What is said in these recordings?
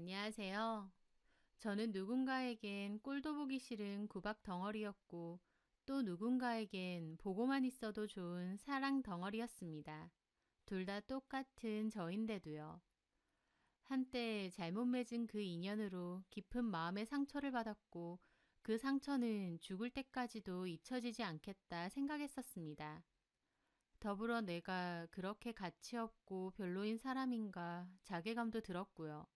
안녕하세요. 저는 누군가에겐 꼴도 보기 싫은 구박 덩어리였고 또 누군가에겐 보고만 있어도 좋은 사랑 덩어리였습니다. 둘 다 똑같은 저인데도요. 한때 잘못 맺은 그 인연으로 깊은 마음의 상처를 받았고 그 상처는 죽을 때까지도 잊혀지지 않겠다 생각했었습니다. 더불어 내가 그렇게 가치 없고 별로인 사람인가 자괴감도 들었고요.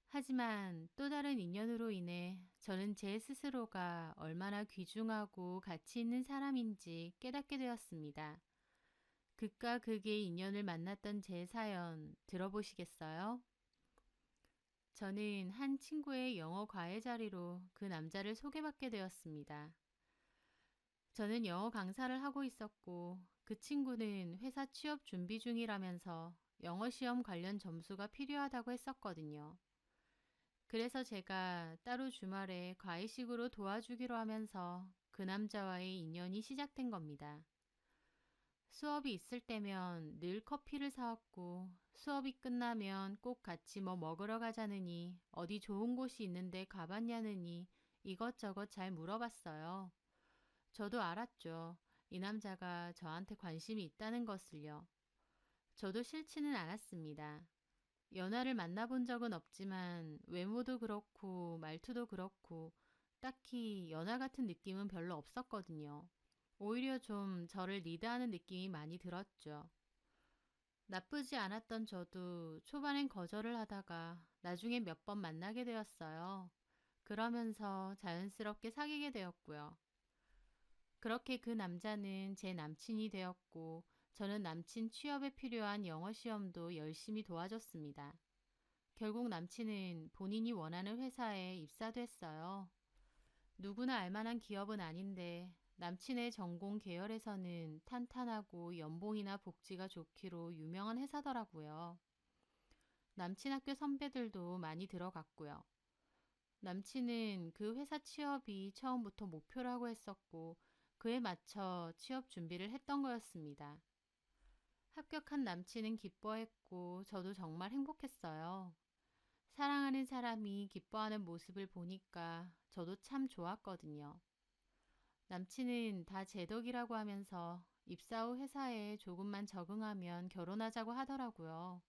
하지만 또 다른 인연으로 인해 저는 제 스스로가 얼마나 귀중하고 가치 있는 사람인지 깨닫게 되었습니다. 극과 극의 인연을 만났던 제 사연 들어보시겠어요? 저는 한 친구의 영어 과외 자리로 그 남자를 소개받게 되었습니다. 저는 영어 강사를 하고 있었고 그 친구는 회사 취업 준비 중이라면서 영어 시험 관련 점수가 필요하다고 했었거든요. 그래서 제가 따로 주말에 과외식으로 도와주기로 하면서 그 남자와의 인연이 시작된 겁니다. 수업이 있을 때면 늘 커피를 사왔고 수업이 끝나면 꼭 같이 뭐 먹으러 가자느니 어디 좋은 곳이 있는데 가봤냐느니 이것저것 잘 물어봤어요. 저도 알았죠. 이 남자가 저한테 관심이 있다는 것을요. 저도 싫지는 않았습니다. 연하를 만나본 적은 없지만 외모도 그렇고 말투도 그렇고 딱히 연하 같은 느낌은 별로 없었거든요. 오히려 좀 저를 리드하는 느낌이 많이 들었죠. 나쁘지 않았던 저도 초반엔 거절을 하다가 나중에 몇 번 만나게 되었어요. 그러면서 자연스럽게 사귀게 되었고요. 그렇게 그 남자는 제 남친이 되었고 저는 남친 취업에 필요한 영어 시험도 열심히 도와줬습니다. 결국 남친은 본인이 원하는 회사에 입사도 했어요. 누구나 알만한 기업은 아닌데 남친의 전공 계열에서는 탄탄하고 연봉이나 복지가 좋기로 유명한 회사더라고요. 남친 학교 선배들도 많이 들어갔고요. 남친은 그 회사 취업이 처음부터 목표라고 했었고 그에 맞춰 취업 준비를 했던 거였습니다. 합격한 남친은 기뻐했고 저도 정말 행복했어요. 사랑하는 사람이 기뻐하는 모습을 보니까 저도 참 좋았거든요. 남친은 다 제 덕이라고 하면서 입사 후 회사에 조금만 적응하면 결혼하자고 하더라고요.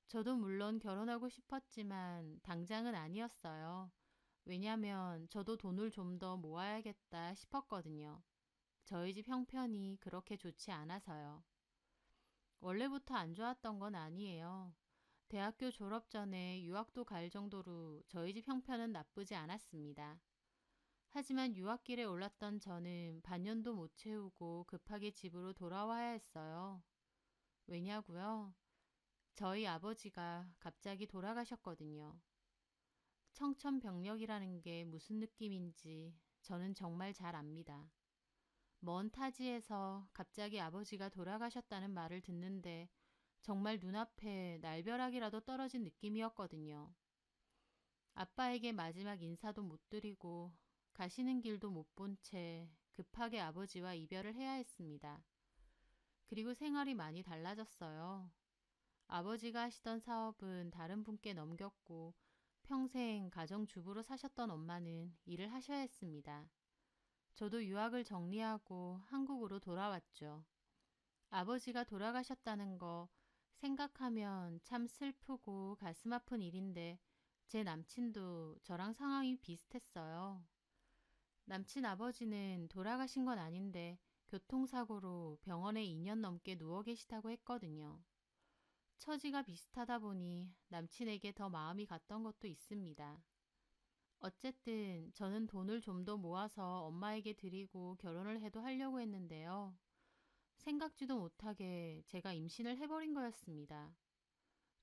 저도 물론 결혼하고 싶었지만 당장은 아니었어요. 왜냐면 저도 돈을 좀 더 모아야겠다 싶었거든요. 저희 집 형편이 그렇게 좋지 않아서요. 원래부터 안 좋았던 건 아니에요. 대학교 졸업 전에 유학도 갈 정도로 저희 집 형편은 나쁘지 않았습니다. 하지만 유학길에 올랐던 저는 반년도 못 채우고 급하게 집으로 돌아와야 했어요. 왜냐고요? 저희 아버지가 갑자기 돌아가셨거든요. 청천벽력이라는 게 무슨 느낌인지 저는 정말 잘 압니다. 먼 타지에서 갑자기 아버지가 돌아가셨다는 말을 듣는데 정말 눈앞에 날벼락이라도 떨어진 느낌이었거든요. 아빠에게 마지막 인사도 못 드리고 가시는 길도 못 본 채 급하게 아버지와 이별을 해야 했습니다. 그리고 생활이 많이 달라졌어요. 아버지가 하시던 사업은 다른 분께 넘겼고 평생 가정주부로 사셨던 엄마는 일을 하셔야 했습니다. 저도 유학을 정리하고 한국으로 돌아왔죠. 아버지가 돌아가셨다는 거 생각하면 참 슬프고 가슴 아픈 일인데 제 남친도 저랑 상황이 비슷했어요. 남친 아버지는 돌아가신 건 아닌데 교통사고로 병원에 2년 넘게 누워 계시다고 했거든요. 처지가 비슷하다 보니 남친에게 더 마음이 갔던 것도 있습니다. 어쨌든 저는 돈을 좀 더 모아서 엄마에게 드리고 결혼을 해도 하려고 했는데요. 생각지도 못하게 제가 임신을 해버린 거였습니다.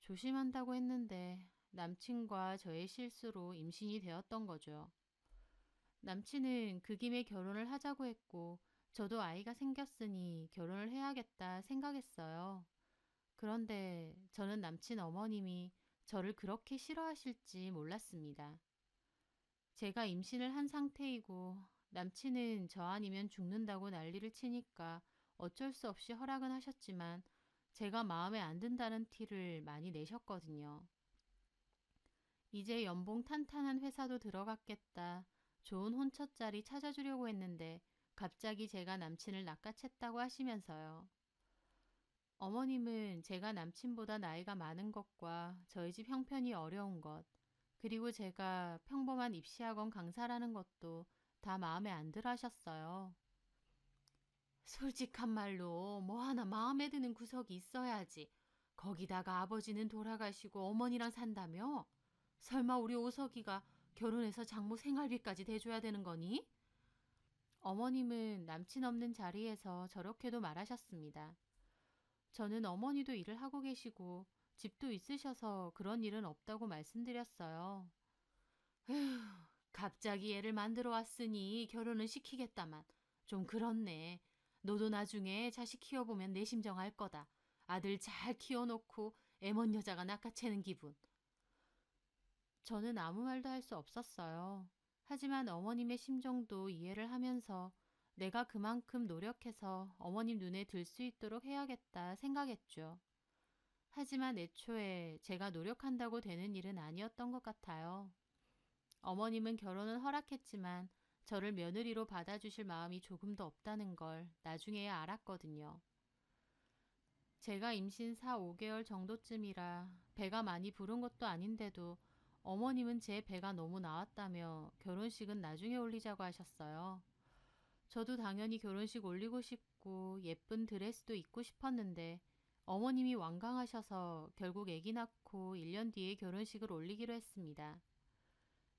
조심한다고 했는데 남친과 저의 실수로 임신이 되었던 거죠. 남친은 그 김에 결혼을 하자고 했고 저도 아이가 생겼으니 결혼을 해야겠다 생각했어요. 그런데 저는 남친 어머님이 저를 그렇게 싫어하실지 몰랐습니다. 제가 임신을 한 상태이고 남친은 저 아니면 죽는다고 난리를 치니까 어쩔 수 없이 허락은 하셨지만 제가 마음에 안 든다는 티를 많이 내셨거든요. 이제 연봉 탄탄한 회사도 들어갔겠다. 좋은 혼처자리 찾아주려고 했는데 갑자기 제가 남친을 낚아챘다고 하시면서요. 어머님은 제가 남친보다 나이가 많은 것과 저희 집 형편이 어려운 것, 그리고 제가 평범한 입시학원 강사라는 것도 다 마음에 안 들어 하셨어요. 솔직한 말로 뭐 하나 마음에 드는 구석이 있어야지. 거기다가 아버지는 돌아가시고 어머니랑 산다며? 설마 우리 오석이가 결혼해서 장모 생활비까지 대줘야 되는 거니? 어머님은 남친 없는 자리에서 저렇게도 말하셨습니다. 저는 어머니도 일을 하고 계시고 집도 있으셔서 그런 일은 없다고 말씀드렸어요. 에휴, 갑자기 애를 만들어 왔으니 결혼을 시키겠다만 좀 그렇네. 너도 나중에 자식 키워보면 내 심정 알 거다. 아들 잘 키워놓고 애먼 여자가 낚아채는 기분. 저는 아무 말도 할 수 없었어요. 하지만 어머님의 심정도 이해를 하면서 내가 그만큼 노력해서 어머님 눈에 들 수 있도록 해야겠다 생각했죠. 하지만 애초에 제가 노력한다고 되는 일은 아니었던 것 같아요. 어머님은 결혼은 허락했지만 저를 며느리로 받아주실 마음이 조금도 없다는 걸 나중에야 알았거든요. 제가 임신 4, 5개월 정도쯤이라 배가 많이 부른 것도 아닌데도 어머님은 제 배가 너무 나왔다며 결혼식은 나중에 올리자고 하셨어요. 저도 당연히 결혼식 올리고 싶고 예쁜 드레스도 입고 싶었는데 어머님이 완강하셔서 결국 아기 낳고 1년 뒤에 결혼식을 올리기로 했습니다.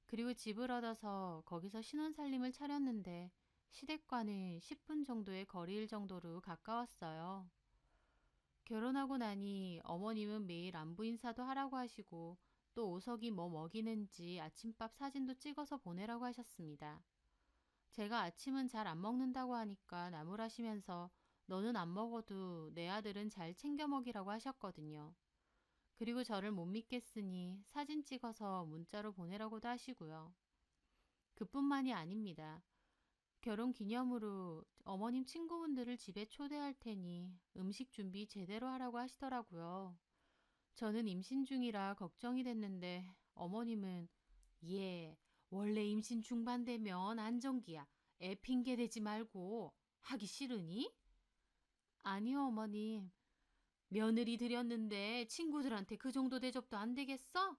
그리고 집을 얻어서 거기서 신혼살림을 차렸는데 시댁과는 10분 정도의 거리일 정도로 가까웠어요. 결혼하고 나니 어머님은 매일 안부 인사도 하라고 하시고 또 오석이 뭐 먹이는지 아침밥 사진도 찍어서 보내라고 하셨습니다. 제가 아침은 잘 안 먹는다고 하니까 나무라시면서 너는 안 먹어도 내 아들은 잘 챙겨 먹이라고 하셨거든요. 그리고 저를 못 믿겠으니 사진 찍어서 문자로 보내라고도 하시고요. 그뿐만이 아닙니다. 결혼 기념으로 어머님 친구분들을 집에 초대할 테니 음식 준비 제대로 하라고 하시더라고요. 저는 임신 중이라 걱정이 됐는데 어머님은 예, 원래 임신 중반 되면 안정기야. 애 핑계 대지 말고 하기 싫으니? 아니요, 어머님. 며느리 들였는데 친구들한테 그 정도 대접도 안 되겠어?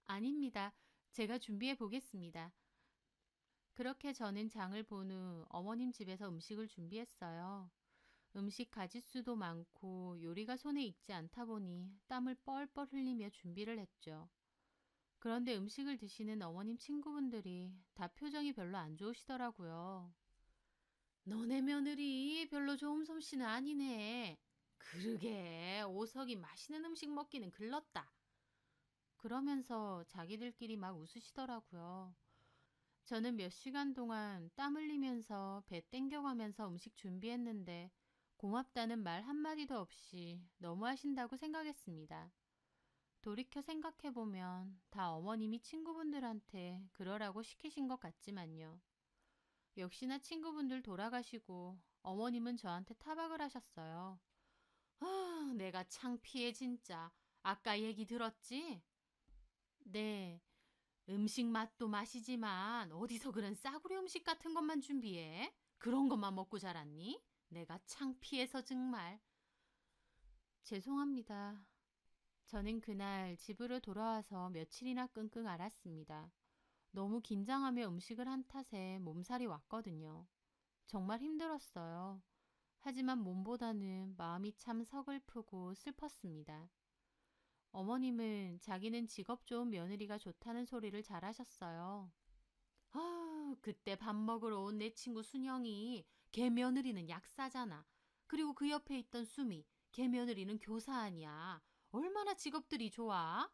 아닙니다. 제가 준비해 보겠습니다. 그렇게 저는 장을 본 후 어머님 집에서 음식을 준비했어요. 음식 가짓수도 많고 요리가 손에 익지 않다 보니 땀을 뻘뻘 흘리며 준비를 했죠. 그런데 음식을 드시는 어머님 친구분들이 다 표정이 별로 안 좋으시더라고요. 너네 며느리 별로 좋은 솜씨는 아니네. 그러게 오석이 맛있는 음식 먹기는 글렀다. 그러면서 자기들끼리 막 웃으시더라고요. 저는 몇 시간 동안 땀 흘리면서 배 땡겨가면서 음식 준비했는데 고맙다는 말 한마디도 없이 너무하신다고 생각했습니다. 돌이켜 생각해보면 다 어머님이 친구분들한테 그러라고 시키신 것 같지만요. 역시나 친구분들 돌아가시고 어머님은 저한테 타박을 하셨어요. 아, 내가 창피해 진짜. 아까 얘기 들었지? 네. 음식 맛도 맛이지만 어디서 그런 싸구려 음식 같은 것만 준비해? 그런 것만 먹고 자랐니? 내가 창피해서 정말. 죄송합니다. 저는 그날 집으로 돌아와서 며칠이나 끙끙 앓았습니다. 너무 긴장하며 음식을 한 탓에 몸살이 왔거든요. 정말 힘들었어요. 하지만 몸보다는 마음이 참 서글프고 슬펐습니다. 어머님은 자기는 직업 좋은 며느리가 좋다는 소리를 잘하셨어요. 아, 그때 밥 먹으러 온 내 친구 순영이 걔 며느리는 약사잖아. 그리고 그 옆에 있던 수미, 걔 며느리는 교사 아니야. 얼마나 직업들이 좋아?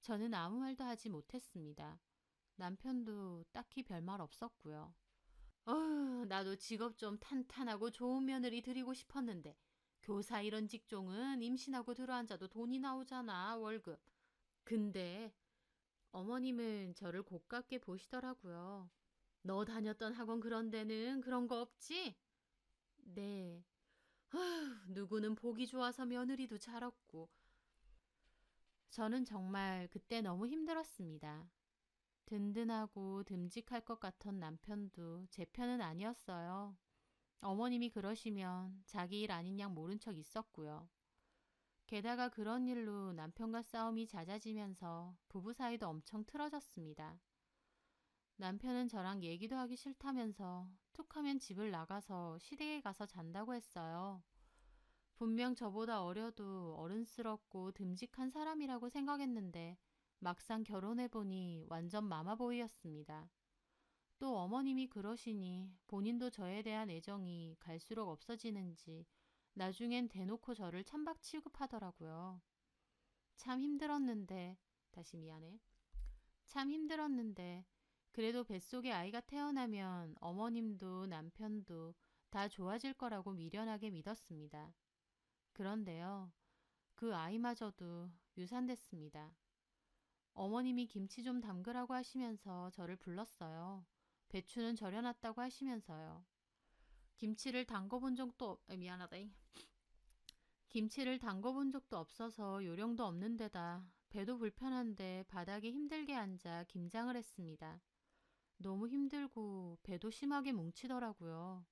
저는 아무 말도 하지 못했습니다. 남편도 딱히 별말 없었고요. 나도 직업 좀 탄탄하고 좋은 며느리 드리고 싶었는데 교사 이런 직종은 임신하고 들어앉아도 돈이 나오잖아, 월급. 근데 어머님은 저를 고깝게 보시더라고요. 너 다녔던 학원 그런 데는 그런 거 없지? 네. 누구는 보기 좋아서 며느리도 잘 얻고 저는 정말 그때 너무 힘들었습니다. 든든하고 듬직할 것 같던 남편도 제 편은 아니었어요. 어머님이 그러시면 자기 일 아닌 양 모른 척 있었고요. 게다가 그런 일로 남편과 싸움이 잦아지면서 부부 사이도 엄청 틀어졌습니다. 남편은 저랑 얘기도 하기 싫다면서 툭하면 집을 나가서 시댁에 가서 잔다고 했어요. 분명 저보다 어려도 어른스럽고 듬직한 사람이라고 생각했는데 막상 결혼해보니 완전 마마보이였습니다. 또 어머님이 그러시니 본인도 저에 대한 애정이 갈수록 없어지는지 나중엔 대놓고 저를 찬밥 취급하더라고요. 참 힘들었는데, 다시 미안해. 참 힘들었는데, 그래도 뱃속에 아이가 태어나면 어머님도 남편도 다 좋아질 거라고 미련하게 믿었습니다. 그런데요, 그 아이마저도 유산됐습니다. 어머님이 김치 좀 담그라고 하시면서 저를 불렀어요. 배추는 절여놨다고 하시면서요. 김치를 담궈본 적도 미안하다. 김치를 담궈본 적도 없어서 요령도 없는 데다 배도 불편한데 바닥에 힘들게 앉아 김장을 했습니다. 너무 힘들고 배도 심하게 뭉치더라고요.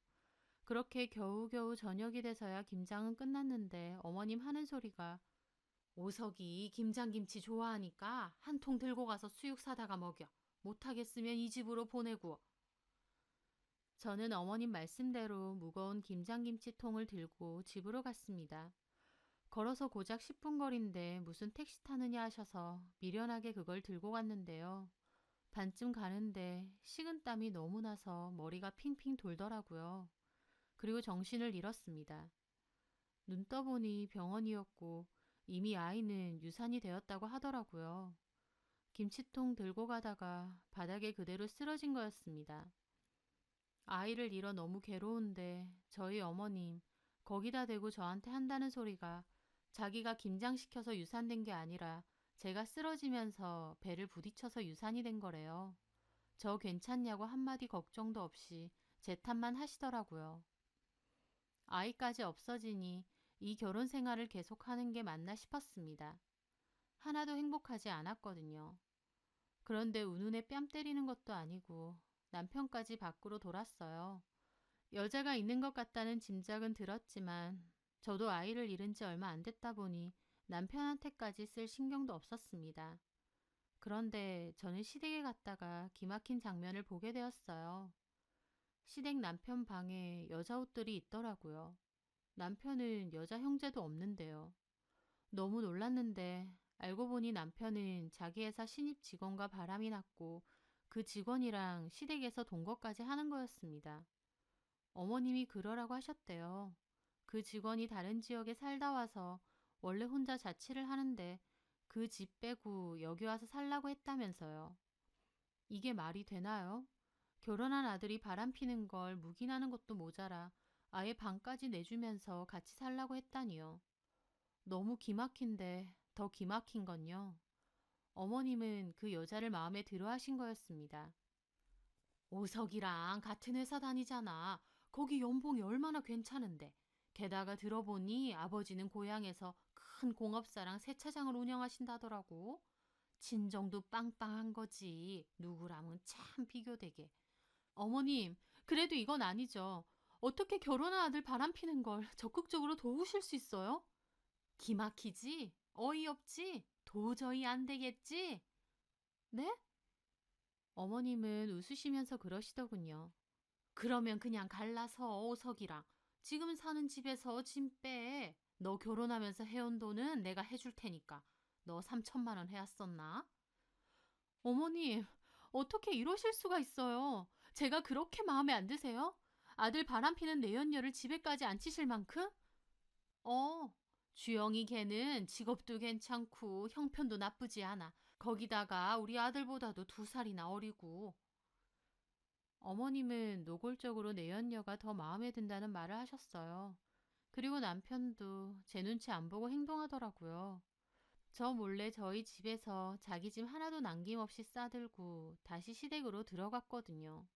그렇게 겨우겨우 저녁이 돼서야 김장은 끝났는데 어머님 하는 소리가 오석이 김장김치 좋아하니까 한 통 들고 가서 수육 사다가 먹여. 못하겠으면 이 집으로 보내고. 저는 어머님 말씀대로 무거운 김장김치통을 들고 집으로 갔습니다. 걸어서 고작 10분 거리인데 무슨 택시 타느냐 하셔서 미련하게 그걸 들고 갔는데요. 반쯤 가는데 식은땀이 너무 나서 머리가 핑핑 돌더라고요. 그리고 정신을 잃었습니다. 눈 떠보니 병원이었고 이미 아이는 유산이 되었다고 하더라고요. 김치통 들고 가다가 바닥에 그대로 쓰러진 거였습니다. 아이를 잃어 너무 괴로운데 저희 어머님 거기다 대고 저한테 한다는 소리가 자기가 김장시켜서 유산된 게 아니라 제가 쓰러지면서 배를 부딪혀서 유산이 된 거래요. 저 괜찮냐고 한마디 걱정도 없이 제 탓만 하시더라고요. 아이까지 없어지니 이 결혼 생활을 계속하는 게 맞나 싶었습니다. 하나도 행복하지 않았거든요. 그런데 운운에 뺨 때리는 것도 아니고 남편까지 밖으로 돌았어요. 여자가 있는 것 같다는 짐작은 들었지만 저도 아이를 잃은 지 얼마 안 됐다 보니 남편한테까지 쓸 신경도 없었습니다. 그런데 저는 시댁에 갔다가 기막힌 장면을 보게 되었어요. 시댁 남편 방에 여자 옷들이 있더라고요. 남편은 여자 형제도 없는데요. 너무 놀랐는데 알고 보니 남편은 자기 회사 신입 직원과 바람이 났고 그 직원이랑 시댁에서 동거까지 하는 거였습니다. 어머님이 그러라고 하셨대요. 그 직원이 다른 지역에 살다 와서 원래 혼자 자취를 하는데 그 집 빼고 여기 와서 살라고 했다면서요. 이게 말이 되나요? 결혼한 아들이 바람 피는 걸 묵인하는 것도 모자라 아예 방까지 내주면서 같이 살라고 했다니요. 너무 기막힌데 더 기막힌 건요. 어머님은 그 여자를 마음에 들어 하신 거였습니다. 오석이랑 같은 회사 다니잖아. 거기 연봉이 얼마나 괜찮은데. 게다가 들어보니 아버지는 고향에서 큰 공업사랑 세차장을 운영하신다더라고. 친정도 빵빵한 거지. 누구랑은 참 비교되게. 어머님, 그래도 이건 아니죠. 어떻게 결혼한 아들 바람피는 걸 적극적으로 도우실 수 있어요? 기막히지? 어이없지? 도저히 안 되겠지? 네? 어머님은 웃으시면서 그러시더군요. 그러면 그냥 갈라서 오석이랑 지금 사는 집에서 짐 빼. 너 결혼하면서 해온 돈은 내가 해줄 테니까. 너 3천만 원 해왔었나? 어머님, 어떻게 이러실 수가 있어요? 제가 그렇게 마음에 안 드세요? 아들 바람피는 내연녀를 집에까지 앉히실 만큼? 어, 주영이 걔는 직업도 괜찮고 형편도 나쁘지 않아. 거기다가 우리 아들보다도 2살이나 어리고. 어머님은 노골적으로 내연녀가 더 마음에 든다는 말을 하셨어요. 그리고 남편도 제 눈치 안 보고 행동하더라고요. 저 몰래 저희 집에서 자기 짐 하나도 남김없이 싸들고 다시 시댁으로 들어갔거든요.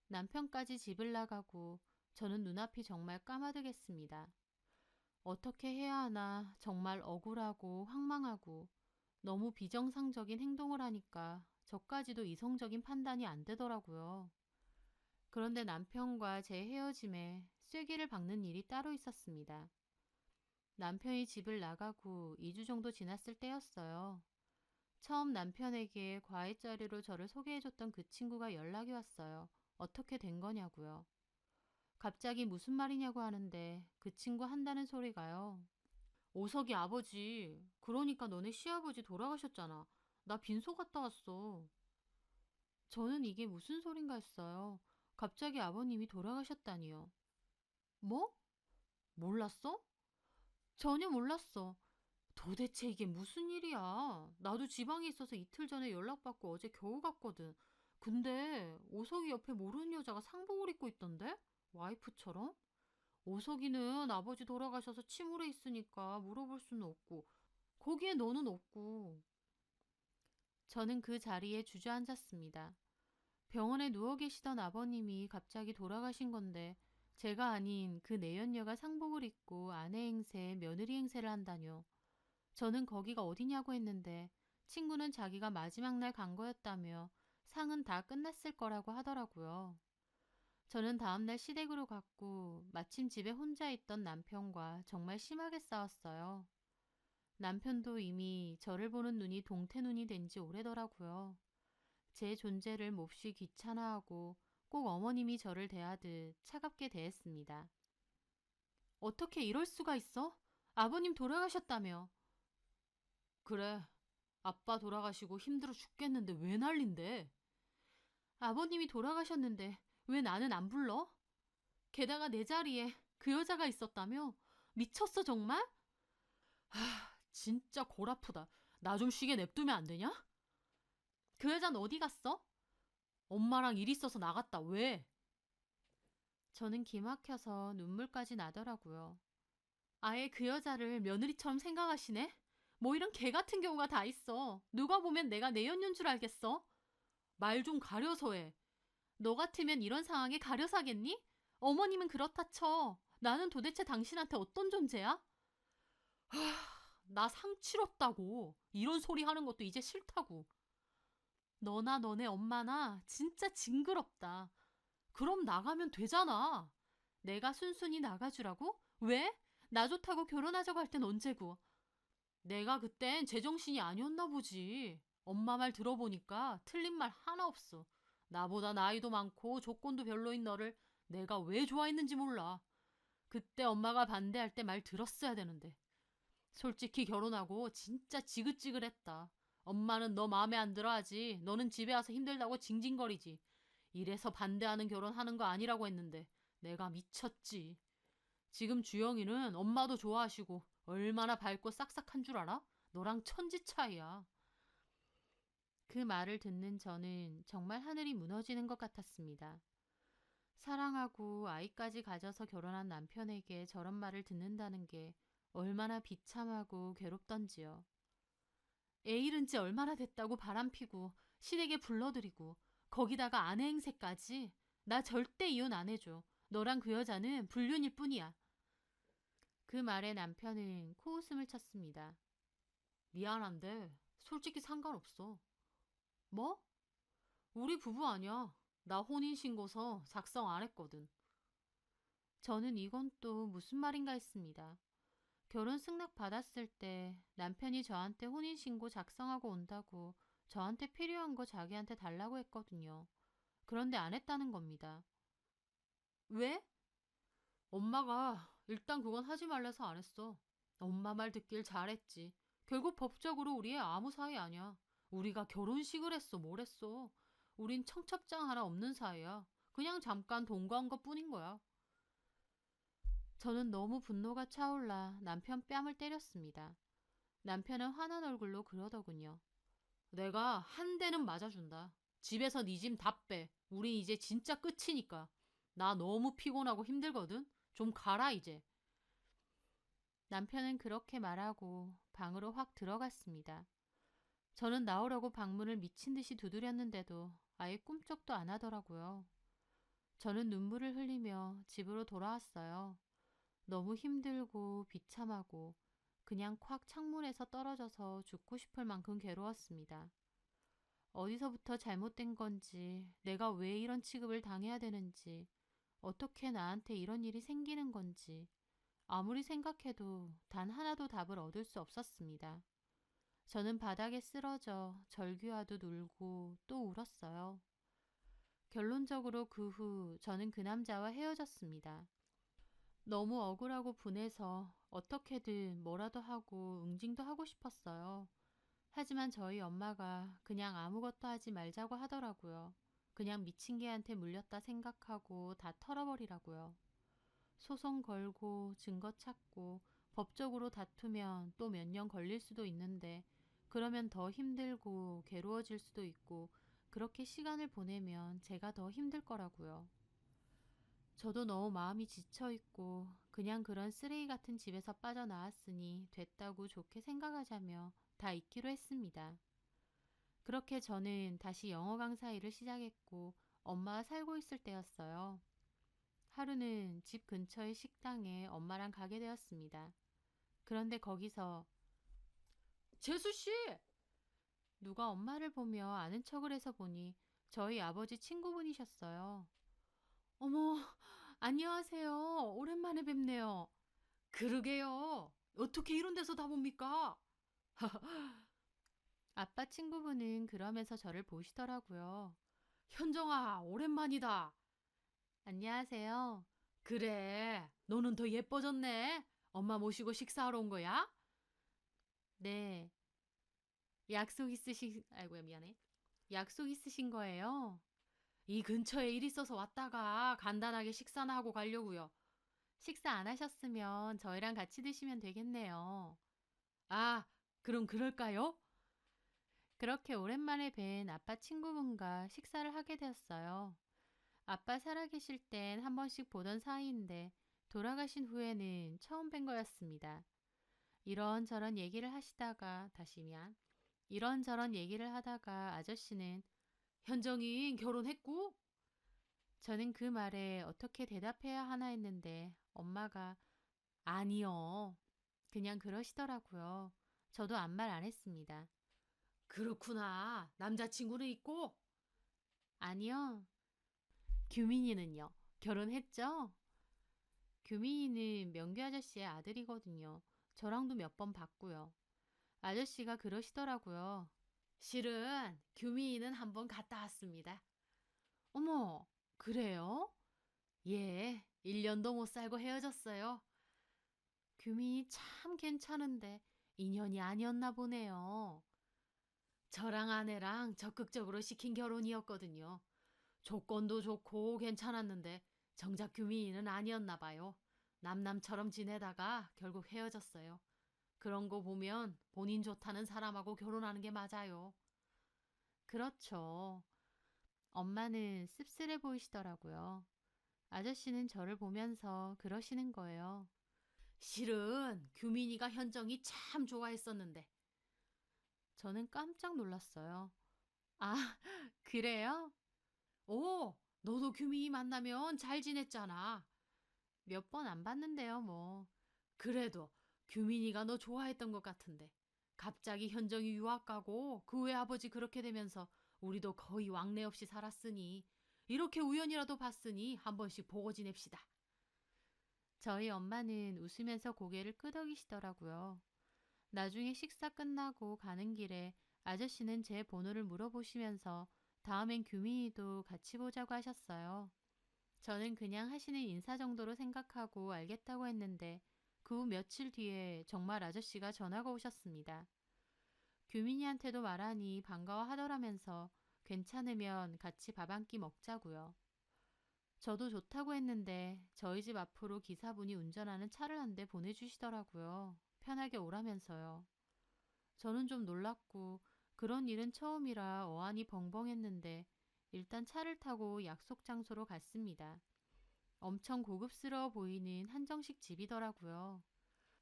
남편까지 집을 나가고 저는 눈앞이 정말 까마득했습니다. 어떻게 해야 하나 정말 억울하고 황망하고 너무 비정상적인 행동을 하니까 저까지도 이성적인 판단이 안 되더라고요. 그런데 남편과 제 헤어짐에 쐐기를 박는 일이 따로 있었습니다. 남편이 집을 나가고 2주 정도 지났을 때였어요. 처음 남편에게 과외자리로 저를 소개해줬던 그 친구가 연락이 왔어요. 어떻게 된 거냐고요. 갑자기 무슨 말이냐고 하는데 그 친구 한다는 소리가요. 오석이 아버지, 그러니까 너네 시아버지 돌아가셨잖아. 나 빈소 갔다 왔어. 저는 이게 무슨 소린가 했어요. 갑자기 아버님이 돌아가셨다니요. 뭐? 몰랐어? 전혀 몰랐어. 도대체 이게 무슨 일이야? 나도 지방에 있어서 이틀 전에 연락받고 어제 겨우 갔거든. 근데 오석이 옆에 모르는 여자가 상복을 입고 있던데? 와이프처럼? 오석이는 아버지 돌아가셔서 침울해 있으니까 물어볼 수는 없고 거기에 너는 없고. 저는 그 자리에 주저앉았습니다. 병원에 누워 계시던 아버님이 갑자기 돌아가신 건데 제가 아닌 그 내연녀가 상복을 입고 아내 행세, 며느리 행세를 한다뇨. 저는 거기가 어디냐고 했는데 친구는 자기가 마지막 날 간 거였다며 상은 다 끝났을 거라고 하더라고요. 저는 다음날 시댁으로 갔고 마침 집에 혼자 있던 남편과 정말 심하게 싸웠어요. 남편도 이미 저를 보는 눈이 동태눈이 된 지 오래더라고요. 제 존재를 몹시 귀찮아하고 꼭 어머님이 저를 대하듯 차갑게 대했습니다. 어떻게 이럴 수가 있어? 아버님 돌아가셨다며. 그래, 아빠 돌아가시고 힘들어 죽겠는데 왜 난린데? 아버님이 돌아가셨는데 왜 나는 안 불러? 게다가 내 자리에 그 여자가 있었다며? 미쳤어 정말? 진짜 골 아프다. 나 좀 쉬게 냅두면 안 되냐? 그 여자는 어디 갔어? 엄마랑 일 있어서 나갔다. 왜? 저는 기막혀서 눈물까지 나더라고요. 아예 그 여자를 며느리처럼 생각하시네? 뭐 이런 개 같은 경우가 다 있어. 누가 보면 내가 내연녀인 줄 알겠어? 말 좀 가려서 해. 너 같으면 이런 상황에 가려서 하겠니? 어머님은 그렇다 쳐. 나는 도대체 당신한테 어떤 존재야? 나 상 치렀다고. 이런 소리 하는 것도 이제 싫다고. 너나 너네 엄마나 진짜 징그럽다. 그럼 나가면 되잖아. 내가 순순히 나가주라고? 왜? 나 좋다고 결혼하자고 할 땐 언제고? 내가 그땐 제정신이 아니었나 보지. 엄마 말 들어보니까 틀린 말 하나 없어. 나보다 나이도 많고 조건도 별로인 너를 내가 왜 좋아했는지 몰라. 그때 엄마가 반대할 때 말 들었어야 되는데. 솔직히 결혼하고 진짜 지긋지긋했다. 엄마는 너 마음에 안 들어 하지. 너는 집에 와서 힘들다고 징징거리지. 이래서 반대하는 결혼하는 거 아니라고 했는데 내가 미쳤지. 지금 주영이는 엄마도 좋아하시고 얼마나 밝고 싹싹한 줄 알아? 너랑 천지 차이야. 그 말을 듣는 저는 정말 하늘이 무너지는 것 같았습니다. 사랑하고 아이까지 가져서 결혼한 남편에게 저런 말을 듣는다는 게 얼마나 비참하고 괴롭던지요. 애 잃은 지 얼마나 됐다고 바람피고 시댁에 불러들이고 거기다가 아내 행세까지. 나 절대 이혼 안 해줘. 너랑 그 여자는 불륜일 뿐이야. 그 말에 남편은 코웃음을 쳤습니다. 미안한데 솔직히 상관없어. 뭐? 우리 부부 아니야. 나 혼인신고서 작성 안 했거든. 저는 이건 또 무슨 말인가 했습니다. 결혼 승낙 받았을 때 남편이 저한테 혼인신고 작성하고 온다고 저한테 필요한 거 자기한테 달라고 했거든요. 그런데 안 했다는 겁니다. 왜? 엄마가 일단 그건 하지 말래서 안 했어. 엄마 말 듣길 잘했지. 결국 법적으로 우리 애 아무 사이 아니야. 우리가 결혼식을 했어, 뭘 했어. 우린 청첩장 하나 없는 사이야. 그냥 잠깐 동거한 것 뿐인 거야. 저는 너무 분노가 차올라 남편 뺨을 때렸습니다. 남편은 화난 얼굴로 그러더군요. 내가 한 대는 맞아준다. 집에서 네 짐 다 빼. 우린 이제 진짜 끝이니까. 나 너무 피곤하고 힘들거든. 좀 가라 이제. 남편은 그렇게 말하고 방으로 확 들어갔습니다. 저는 나오려고 방문을 미친 듯이 두드렸는데도 아예 꿈쩍도 안 하더라고요. 저는 눈물을 흘리며 집으로 돌아왔어요. 너무 힘들고 비참하고 그냥 콱 창문에서 떨어져서 죽고 싶을 만큼 괴로웠습니다. 어디서부터 잘못된 건지, 내가 왜 이런 취급을 당해야 되는지, 어떻게 나한테 이런 일이 생기는 건지, 아무리 생각해도 단 하나도 답을 얻을 수 없었습니다. 저는 바닥에 쓰러져 절규하듯 울고 또 울었어요. 결론적으로 그 후 저는 그 남자와 헤어졌습니다. 너무 억울하고 분해서 어떻게든 뭐라도 하고 응징도 하고 싶었어요. 하지만 저희 엄마가 그냥 아무것도 하지 말자고 하더라고요. 그냥 미친 개한테 물렸다 생각하고 다 털어버리라고요. 소송 걸고 증거 찾고 법적으로 다투면 또 몇 년 걸릴 수도 있는데 그러면 더 힘들고 괴로워질 수도 있고 그렇게 시간을 보내면 제가 더 힘들 거라고요. 저도 너무 마음이 지쳐있고 그냥 그런 쓰레기 같은 집에서 빠져나왔으니 됐다고 좋게 생각하자며 다 잊기로 했습니다. 그렇게 저는 다시 영어 강사 일을 시작했고 엄마와 살고 있을 때였어요. 하루는 집 근처의 식당에 엄마랑 가게 되었습니다. 그런데 거기서 재수씨! 누가 엄마를 보며 아는 척을 해서 보니 저희 아버지 친구분이셨어요. 어머, 안녕하세요. 오랜만에 뵙네요. 그러게요. 어떻게 이런 데서 다 봅니까? 아빠 친구분은 그러면서 저를 보시더라고요. 현정아, 오랜만이다. 안녕하세요. 그래, 너는 더 예뻐졌네. 엄마 모시고 식사하러 온 거야? 네. 아이고야, 미안해. 약속 있으신 거예요? 이 근처에 일 있어서 왔다가 간단하게 식사나 하고 가려고요. 식사 안 하셨으면 저희랑 같이 드시면 되겠네요. 아, 그럼 그럴까요? 그렇게 오랜만에 뵌 아빠 친구분과 식사를 하게 되었어요. 아빠 살아계실 땐 한 번씩 보던 사이인데 돌아가신 후에는 처음 뵌 거였습니다. 이런저런 얘기를 하시다가 다시 미안. 이런저런 얘기를 하다가 아저씨는 현정이 결혼했고? 저는 그 말에 어떻게 대답해야 하나 했는데 엄마가 아니요. 그냥 그러시더라고요. 저도 아무 말 안 했습니다. 그렇구나. 남자친구는 있고? 아니요. 규민이는요? 결혼했죠? 규민이는 명규 아저씨의 아들이거든요. 저랑도 몇 번 봤고요. 아저씨가 그러시더라고요. 실은 규민이는 한 번 갔다 왔습니다. 어머, 그래요? 예, 1년도 못 살고 헤어졌어요. 규민이 참 괜찮은데 인연이 아니었나 보네요. 저랑 아내랑 적극적으로 시킨 결혼이었거든요. 조건도 좋고 괜찮았는데 정작 규민이는 아니었나 봐요. 남남처럼 지내다가 결국 헤어졌어요. 그런 거 보면 본인 좋다는 사람하고 결혼하는 게 맞아요. 그렇죠. 엄마는 씁쓸해 보이시더라고요. 아저씨는 저를 보면서 그러시는 거예요. 실은 규민이가 현정이 참 좋아했었는데. 저는 깜짝 놀랐어요. 아, 그래요? 오, 너도 규민이 만나면 잘 지냈잖아. 몇 번 안 봤는데요, 뭐. 그래도 규민이가 너 좋아했던 것 같은데. 갑자기 현정이 유학 가고 그 외 아버지 그렇게 되면서 우리도 거의 왕래 없이 살았으니 이렇게 우연이라도 봤으니 한 번씩 보고 지냅시다. 저희 엄마는 웃으면서 고개를 끄덕이시더라고요. 나중에 식사 끝나고 가는 길에 아저씨는 제 번호를 물어보시면서 다음엔 규민이도 같이 보자고 하셨어요. 저는 그냥 하시는 인사 정도로 생각하고 알겠다고 했는데 그 후 며칠 뒤에 정말 아저씨가 전화가 오셨습니다. 규민이한테도 말하니 반가워하더라면서 괜찮으면 같이 밥 한 끼 먹자고요. 저도 좋다고 했는데 저희 집 앞으로 기사분이 운전하는 차를 한 대 보내주시더라고요. 편하게 오라면서요. 저는 좀 놀랐고 그런 일은 처음이라 어안이 벙벙했는데 일단 차를 타고 약속 장소로 갔습니다. 엄청 고급스러워 보이는 한정식 집이더라고요.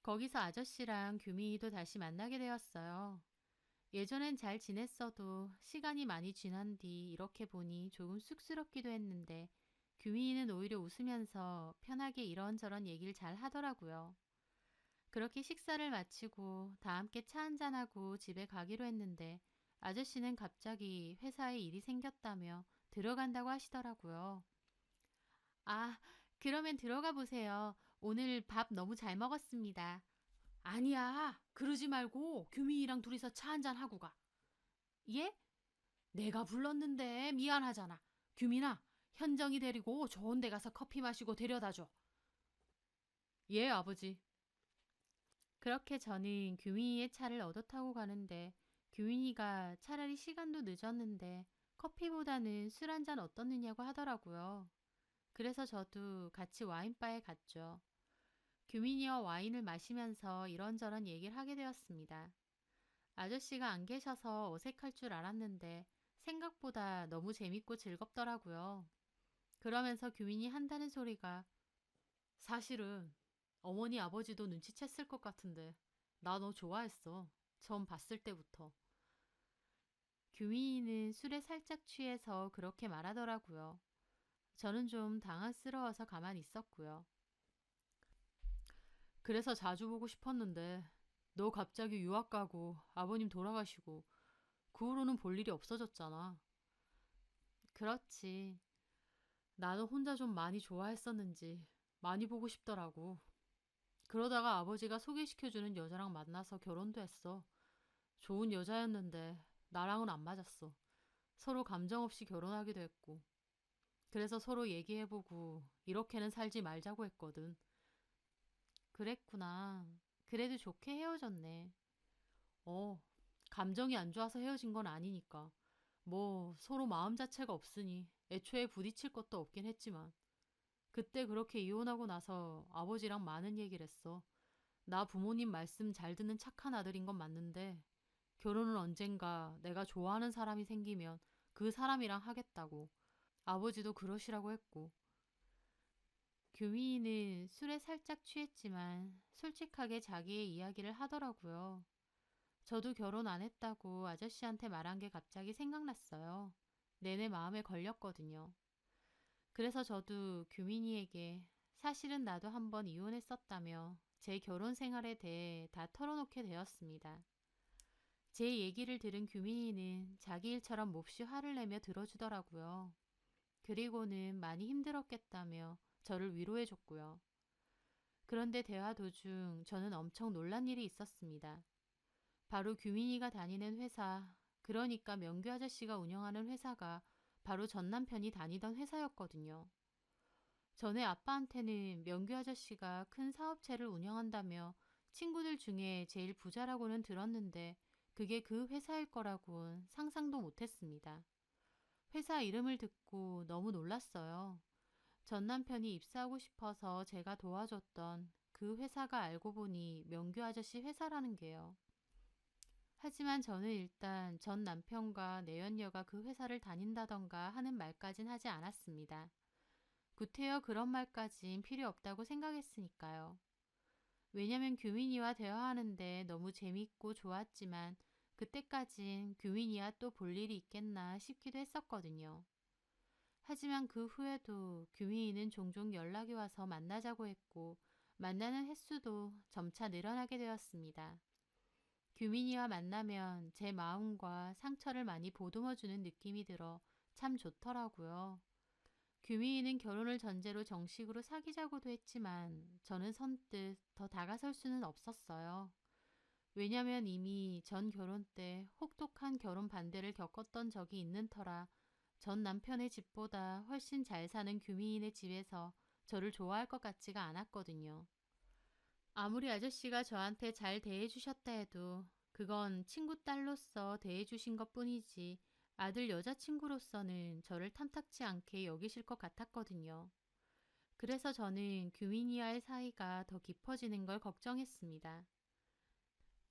거기서 아저씨랑 규민이도 다시 만나게 되었어요. 예전엔 잘 지냈어도 시간이 많이 지난 뒤 이렇게 보니 조금 쑥스럽기도 했는데 규민이는 오히려 웃으면서 편하게 이런저런 얘기를 잘 하더라고요. 그렇게 식사를 마치고 다 함께 차 한잔하고 집에 가기로 했는데 아저씨는 갑자기 회사에 일이 생겼다며 들어간다고 하시더라고요. 아, 그러면 들어가 보세요. 오늘 밥 너무 잘 먹었습니다. 아니야, 그러지 말고 규민이랑 둘이서 차 한잔 하고 가. 예? 내가 불렀는데 미안하잖아. 규민아, 현정이 데리고 좋은 데 가서 커피 마시고 데려다 줘. 예, 아버지. 그렇게 저는 규민이의 차를 얻어 타고 가는데 규민이가 차라리 시간도 늦었는데 커피보다는 술 한잔 어떻느냐고 하더라고요. 그래서 저도 같이 와인바에 갔죠. 규민이와 와인을 마시면서 이런저런 얘기를 하게 되었습니다. 아저씨가 안 계셔서 어색할 줄 알았는데 생각보다 너무 재밌고 즐겁더라고요. 그러면서 규민이 한다는 소리가 사실은 어머니 아버지도 눈치챘을 것 같은데 나 너 좋아했어. 처음 봤을 때부터. 규민이는 술에 살짝 취해서 그렇게 말하더라고요. 저는 좀 당황스러워서 가만히 있었고요. 그래서 자주 보고 싶었는데 너 갑자기 유학 가고 아버님 돌아가시고 그 후로는 볼 일이 없어졌잖아. 그렇지. 나는 혼자 좀 많이 좋아했었는지 많이 보고 싶더라고. 그러다가 아버지가 소개시켜주는 여자랑 만나서 결혼도 했어. 좋은 여자였는데 나랑은 안 맞았어. 서로 감정 없이 결혼하기도 했고. 그래서 서로 얘기해보고 이렇게는 살지 말자고 했거든. 그랬구나. 그래도 좋게 헤어졌네. 어, 감정이 안 좋아서 헤어진 건 아니니까. 뭐 서로 마음 자체가 없으니 애초에 부딪힐 것도 없긴 했지만 그때 그렇게 이혼하고 나서 아버지랑 많은 얘기를 했어. 나 부모님 말씀 잘 듣는 착한 아들인 건 맞는데 결혼은 언젠가 내가 좋아하는 사람이 생기면 그 사람이랑 하겠다고. 아버지도 그러시라고 했고. 규민이는 술에 살짝 취했지만 솔직하게 자기의 이야기를 하더라고요. 저도 결혼 안 했다고 아저씨한테 말한 게 갑자기 생각났어요. 내내 마음에 걸렸거든요. 그래서 저도 규민이에게 사실은 나도 한번 이혼했었다며 제 결혼 생활에 대해 다 털어놓게 되었습니다. 제 얘기를 들은 규민이는 자기 일처럼 몹시 화를 내며 들어주더라고요. 그리고는 많이 힘들었겠다며 저를 위로해줬고요. 그런데 대화 도중 저는 엄청 놀란 일이 있었습니다. 바로 규민이가 다니는 회사, 그러니까 명규 아저씨가 운영하는 회사가 바로 전 남편이 다니던 회사였거든요. 전에 아빠한테는 명규 아저씨가 큰 사업체를 운영한다며 친구들 중에 제일 부자라고는 들었는데 그게 그 회사일 거라곤 상상도 못했습니다. 회사 이름을 듣고 너무 놀랐어요. 전 남편이 입사하고 싶어서 제가 도와줬던 그 회사가 알고 보니 명규 아저씨 회사라는 게요. 하지만 저는 일단 전 남편과 내연녀가 그 회사를 다닌다던가 하는 말까진 하지 않았습니다. 구태여 그런 말까진 필요 없다고 생각했으니까요. 왜냐면 규민이와 대화하는데 너무 재밌고 좋았지만 그때까진 규민이와 또 볼 일이 있겠나 싶기도 했었거든요. 하지만 그 후에도 규민이는 종종 연락이 와서 만나자고 했고 만나는 횟수도 점차 늘어나게 되었습니다. 규민이와 만나면 제 마음과 상처를 많이 보듬어주는 느낌이 들어 참 좋더라고요. 규민이는 결혼을 전제로 정식으로 사귀자고도 했지만 저는 선뜻 더 다가설 수는 없었어요. 왜냐면 이미 전 결혼 때 혹독한 결혼 반대를 겪었던 적이 있는 터라 전 남편의 집보다 훨씬 잘 사는 규민이네 집에서 저를 좋아할 것 같지가 않았거든요. 아무리 아저씨가 저한테 잘 대해주셨다 해도 그건 친구 딸로서 대해주신 것 뿐이지 아들 여자친구로서는 저를 탐탁치 않게 여기실 것 같았거든요. 그래서 저는 규민이와의 사이가 더 깊어지는 걸 걱정했습니다.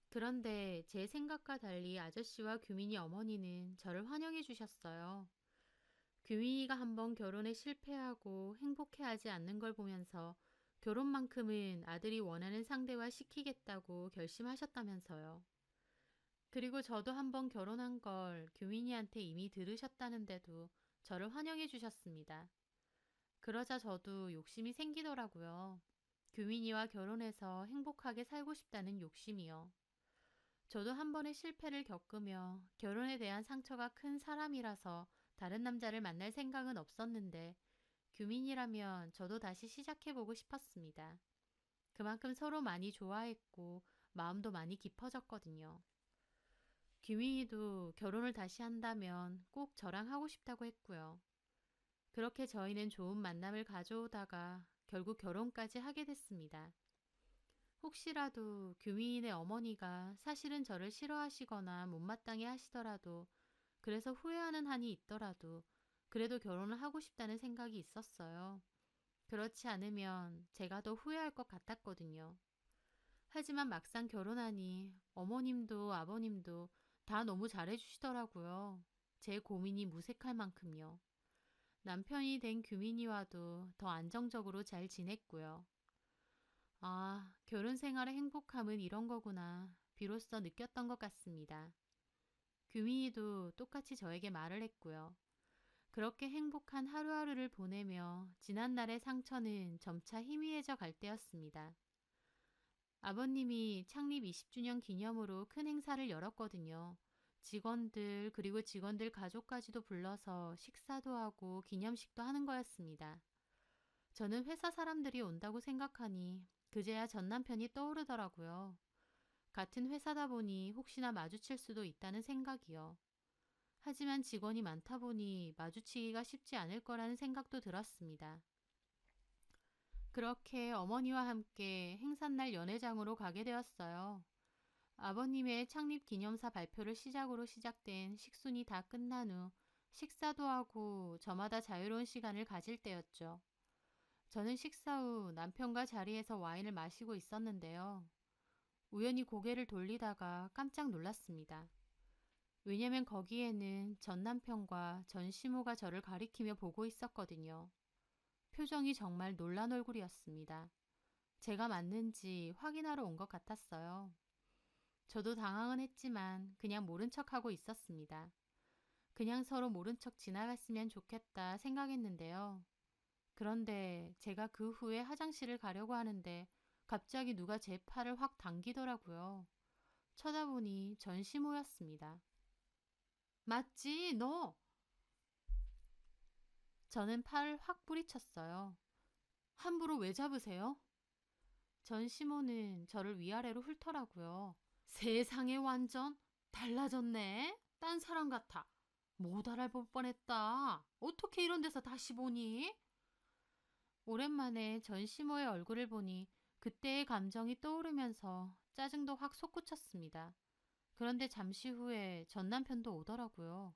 그런데 제 생각과 달리 아저씨와 규민이 어머니는 저를 환영해 주셨어요. 규민이가 한번 결혼에 실패하고 행복해하지 않는 걸 보면서 결혼만큼은 아들이 원하는 상대와 시키겠다고 결심하셨다면서요. 그리고 저도 한번 결혼한 걸 규민이한테 이미 들으셨다는데도 저를 환영해 주셨습니다. 그러자 저도 욕심이 생기더라고요. 규민이와 결혼해서 행복하게 살고 싶다는 욕심이요. 저도 한 번의 실패를 겪으며 결혼에 대한 상처가 큰 사람이라서 다른 남자를 만날 생각은 없었는데 규민이라면 저도 다시 시작해보고 싶었습니다. 그만큼 서로 많이 좋아했고 마음도 많이 깊어졌거든요. 규민이도 결혼을 다시 한다면 꼭 저랑 하고 싶다고 했고요. 그렇게 저희는 좋은 만남을 가져오다가 결국 결혼까지 하게 됐습니다. 혹시라도 규민이네 어머니가 사실은 저를 싫어하시거나 못마땅해 하시더라도 그래서 후회하는 한이 있더라도 그래도 결혼을 하고 싶다는 생각이 있었어요. 그렇지 않으면 제가 더 후회할 것 같았거든요. 하지만 막상 결혼하니 어머님도 아버님도 다 너무 잘해주시더라고요. 제 고민이 무색할 만큼요. 남편이 된 규민이와도 더 안정적으로 잘 지냈고요. 아, 결혼 생활의 행복함은 이런 거구나. 비로소 느꼈던 것 같습니다. 규민이도 똑같이 저에게 말을 했고요. 그렇게 행복한 하루하루를 보내며 지난날의 상처는 점차 희미해져 갈 때였습니다. 아버님이 창립 20주년 기념으로 큰 행사를 열었거든요. 직원들 그리고 직원들 가족까지도 불러서 식사도 하고 기념식도 하는 거였습니다. 저는 회사 사람들이 온다고 생각하니 그제야 전 남편이 떠오르더라고요. 같은 회사다 보니 혹시나 마주칠 수도 있다는 생각이요. 하지만 직원이 많다 보니 마주치기가 쉽지 않을 거라는 생각도 들었습니다. 그렇게 어머니와 함께 행사날 연회장으로 가게 되었어요. 아버님의 창립 기념사 발표를 시작으로 시작된 식순이 다 끝난 후 식사도 하고 저마다 자유로운 시간을 가질 때였죠. 저는 식사 후 남편과 자리에서 와인을 마시고 있었는데요. 우연히 고개를 돌리다가 깜짝 놀랐습니다. 왜냐면 거기에는 전 남편과 전 시모가 저를 가리키며 보고 있었거든요. 표정이 정말 놀란 얼굴이었습니다. 제가 맞는지 확인하러 온 것 같았어요. 저도 당황은 했지만 그냥 모른 척하고 있었습니다. 그냥 서로 모른 척 지나갔으면 좋겠다 생각했는데요. 그런데 제가 그 후에 화장실을 가려고 하는데 갑자기 누가 제 팔을 확 당기더라고요. 쳐다보니 전시모였습니다. 맞지, 너! 저는 팔을 확 뿌리쳤어요. 함부로 왜 잡으세요? 전시모는 저를 위아래로 훑더라고요. 세상에 완전 달라졌네. 딴 사람 같아. 못 알아볼 뻔했다. 어떻게 이런 데서 다시 보니? 오랜만에 전시모의 얼굴을 보니 그때의 감정이 떠오르면서 짜증도 확 솟구쳤습니다. 그런데 잠시 후에 전 남편도 오더라고요.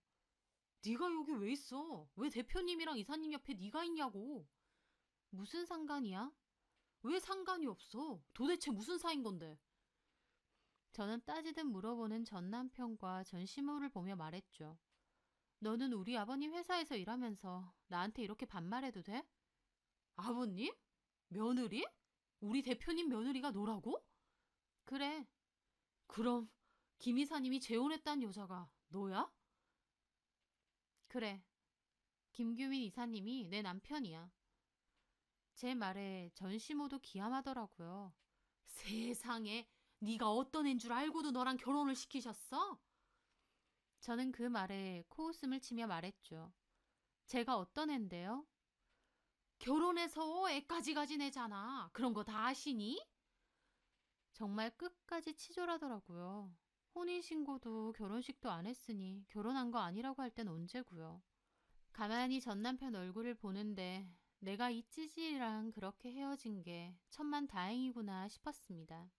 네가 여기 왜 있어? 왜 대표님이랑 이사님 옆에 네가 있냐고. 무슨 상관이야? 왜 상관이 없어? 도대체 무슨 사이인 건데? 저는 따지듯 물어보는 전 남편과 전 시모를 보며 말했죠. 너는 우리 아버님 회사에서 일하면서 나한테 이렇게 반말해도 돼? 아버님? 며느리? 우리 대표님 며느리가 너라고? 그래. 그럼 김 이사님이 재혼했다는 여자가 너야? 그래. 김규민 이사님이 내 남편이야. 제 말에 전시모도 기함하더라고요. 세상에, 네가 어떤 애인 줄 알고도 너랑 결혼을 시키셨어? 저는 그 말에 코웃음을 치며 말했죠. 제가 어떤 앤데요? 결혼해서 애까지 가진 애잖아. 그런 거 다 아시니? 정말 끝까지 치졸하더라고요. 혼인신고도 결혼식도 안 했으니 결혼한 거 아니라고 할 땐 언제고요. 가만히 전 남편 얼굴을 보는데 내가 이 찌질이랑 그렇게 헤어진 게 천만 다행이구나 싶었습니다.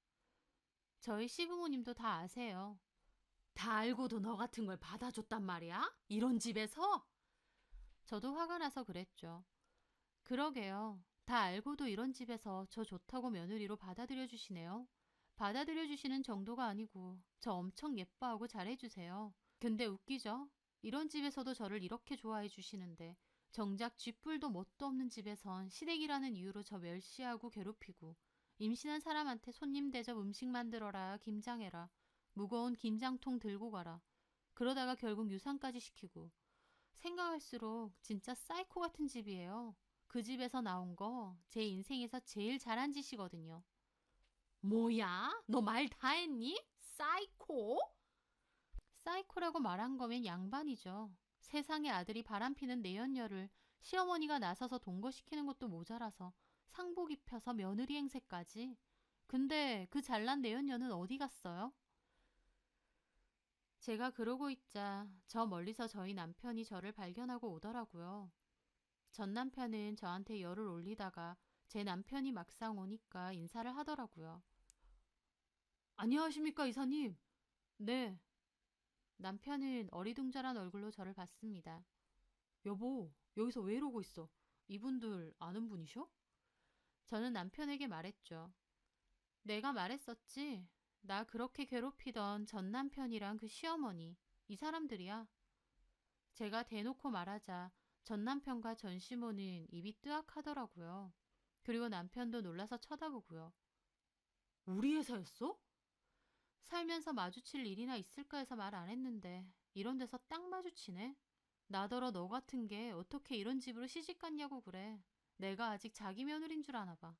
저희 시부모님도 다 아세요. 다 알고도 너 같은 걸 받아줬단 말이야? 이런 집에서? 저도 화가 나서 그랬죠. 그러게요. 다 알고도 이런 집에서 저 좋다고 며느리로 받아들여 주시네요. 받아들여 주시는 정도가 아니고 저 엄청 예뻐하고 잘해주세요. 근데 웃기죠? 이런 집에서도 저를 이렇게 좋아해 주시는데 정작 쥐뿔도 뭣도 없는 집에선 시댁이라는 이유로 저 멸시하고 괴롭히고 임신한 사람한테 손님 대접 음식 만들어라 김장해라 무거운 김장통 들고 가라 그러다가 결국 유산까지 시키고 생각할수록 진짜 사이코 같은 집이에요. 그 집에서 나온 거 제 인생에서 제일 잘한 짓이거든요. 뭐야? 너 말 다 했니? 사이코? 사이코라고 말한 거면 양반이죠. 세상에 아들이 바람피는 내연녀를 시어머니가 나서서 동거시키는 것도 모자라서 상복 입혀서 며느리 행세까지. 근데 그 잘난 내연녀는 어디 갔어요? 제가 그러고 있자 저 멀리서 저희 남편이 저를 발견하고 오더라고요. 전 남편은 저한테 열을 올리다가 제 남편이 막상 오니까 인사를 하더라고요. 안녕하십니까, 이사님? 네. 남편은 어리둥절한 얼굴로 저를 봤습니다. 여보, 여기서 왜 이러고 있어? 이분들 아는 분이셔? 저는 남편에게 말했죠. 내가 말했었지. 나 그렇게 괴롭히던 전 남편이랑 그 시어머니, 이 사람들이야. 제가 대놓고 말하자 전 남편과 전 시모는 입이 뜨악하더라고요. 그리고 남편도 놀라서 쳐다보고요. 우리 회사였어? 살면서 마주칠 일이나 있을까 해서 말 안 했는데 이런 데서 딱 마주치네. 나더러 너 같은 게 어떻게 이런 집으로 시집 갔냐고 그래. 내가 아직 자기 며느린 줄 아나 봐.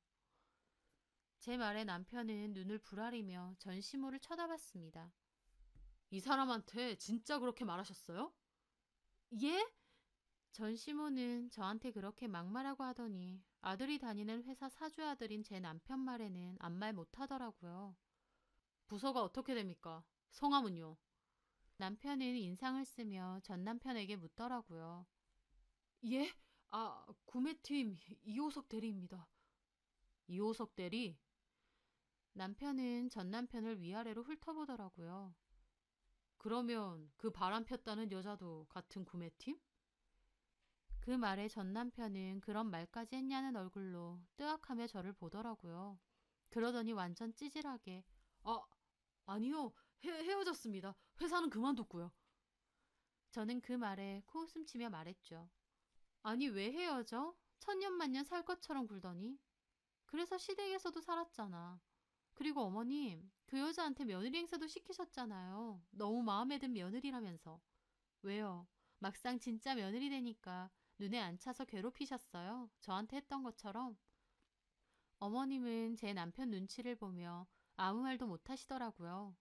제 말에 남편은 눈을 부라리며 전시모를 쳐다봤습니다. 이 사람한테 진짜 그렇게 말하셨어요? 예? 전시모는 저한테 그렇게 막말하고 하더니 아들이 다니는 회사 사주 아들인 제 남편 말에는 아무 말 못하더라고요. 부서가 어떻게 됩니까? 성함은요? 남편은 인상을 쓰며 전 남편에게 묻더라고요. 예? 구매팀 이호석 대리입니다. 이호석 대리? 남편은 전 남편을 위아래로 훑어보더라고요. 그러면 그 바람 폈다는 여자도 같은 구매팀? 그 말에 전 남편은 그런 말까지 했냐는 얼굴로 뜨악하며 저를 보더라고요. 그러더니 완전 찌질하게 아, 아니요. 헤어졌습니다. 회사는 그만뒀고요. 저는 그 말에 코웃음 치며 말했죠. 아니 왜 헤어져? 천년만년 살 것처럼 굴더니. 그래서 시댁에서도 살았잖아. 그리고 어머님, 그 여자한테 며느리 행세도 시키셨잖아요. 너무 마음에 든 며느리라면서. 왜요? 막상 진짜 며느리 되니까 눈에 안 차서 괴롭히셨어요? 저한테 했던 것처럼. 어머님은 제 남편 눈치를 보며 아무 말도 못 하시더라고요.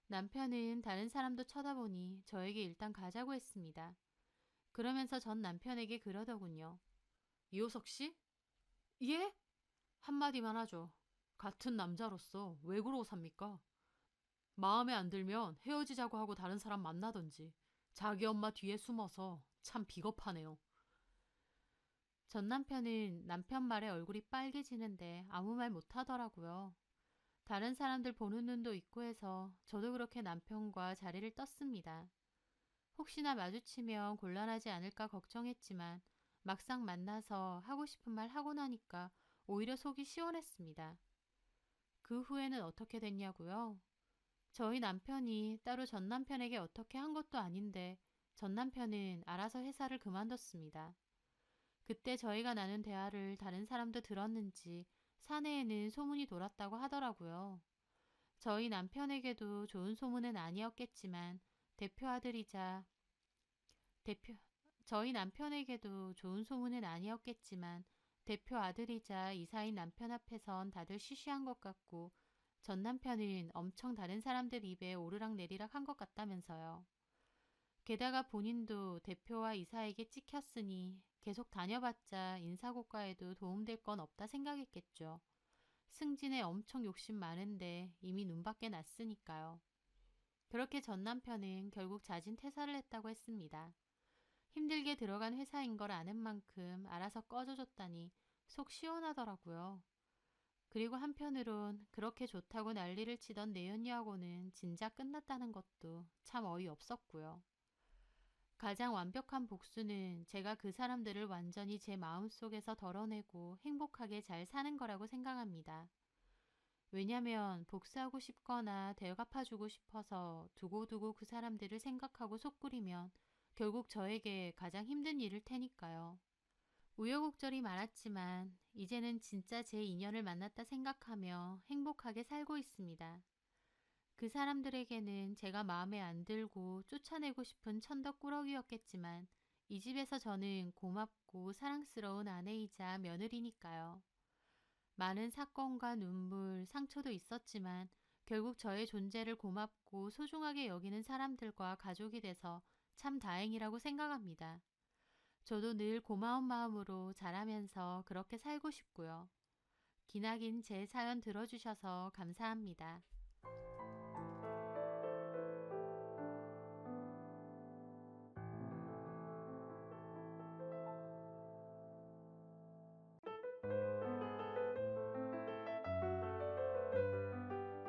남편은 다른 사람도 쳐다보니 저에게 일단 가자고 했습니다. 그러면서 전 남편에게 그러더군요. 이호석 씨? 예? 한마디만 하죠. 같은 남자로서 왜 그러고 삽니까? 마음에 안 들면 헤어지자고 하고 다른 사람 만나던지 자기 엄마 뒤에 숨어서 참 비겁하네요. 전 남편은 남편 말에 얼굴이 빨개지는데 아무 말 못하더라고요. 다른 사람들 보는 눈도 있고 해서 저도 그렇게 남편과 자리를 떴습니다. 혹시나 마주치면 곤란하지 않을까 걱정했지만 막상 만나서 하고 싶은 말 하고 나니까 오히려 속이 시원했습니다. 그 후에는 어떻게 됐냐고요? 저희 남편이 따로 전 남편에게 어떻게 한 것도 아닌데 전 남편은 알아서 회사를 그만뒀습니다. 그때 저희가 나눈 대화를 다른 사람도 들었는지 사내에는 소문이 돌았다고 하더라고요. 저희 남편에게도 좋은 소문은 아니었겠지만 대표 아들이자 대표 저희 남편에게도 좋은 소문은 아니었겠지만 대표 아들이자 이사인 남편 앞에선 다들 쉬쉬한 것 같고 전 남편은 엄청 다른 사람들 입에 오르락내리락 한 것 같다면서요. 게다가 본인도 대표와 이사에게 찍혔으니 계속 다녀봤자 인사고과에도 도움될 건 없다 생각했겠죠. 승진에 엄청 욕심 많은데 이미 눈밖에 났으니까요. 그렇게 전 남편은 결국 자진 퇴사를 했다고 했습니다. 힘들게 들어간 회사인 걸 아는 만큼 알아서 꺼져줬다니 속 시원하더라고요. 그리고 한편으론 그렇게 좋다고 난리를 치던 내연녀하고는 진작 끝났다는 것도 참 어이없었고요. 가장 완벽한 복수는 제가 그 사람들을 완전히 제 마음속에서 덜어내고 행복하게 잘 사는 거라고 생각합니다. 왜냐면 복수하고 싶거나 되갚아주고 싶어서 두고두고 그 사람들을 생각하고 속구리면 결국 저에게 가장 힘든 일일 테니까요. 우여곡절이 많았지만 이제는 진짜 제 인연을 만났다 생각하며 행복하게 살고 있습니다. 그 사람들에게는 제가 마음에 안 들고 쫓아내고 싶은 천덕꾸러기였겠지만 이 집에서 저는 고맙고 사랑스러운 아내이자 며느리니까요. 많은 사건과 눈물, 상처도 있었지만 결국 저의 존재를 고맙고 소중하게 여기는 사람들과 가족이 돼서 참 다행이라고 생각합니다. 저도 늘 고마운 마음으로 자라면서 그렇게 살고 싶고요. 기나긴 제 사연 들어주셔서 감사합니다.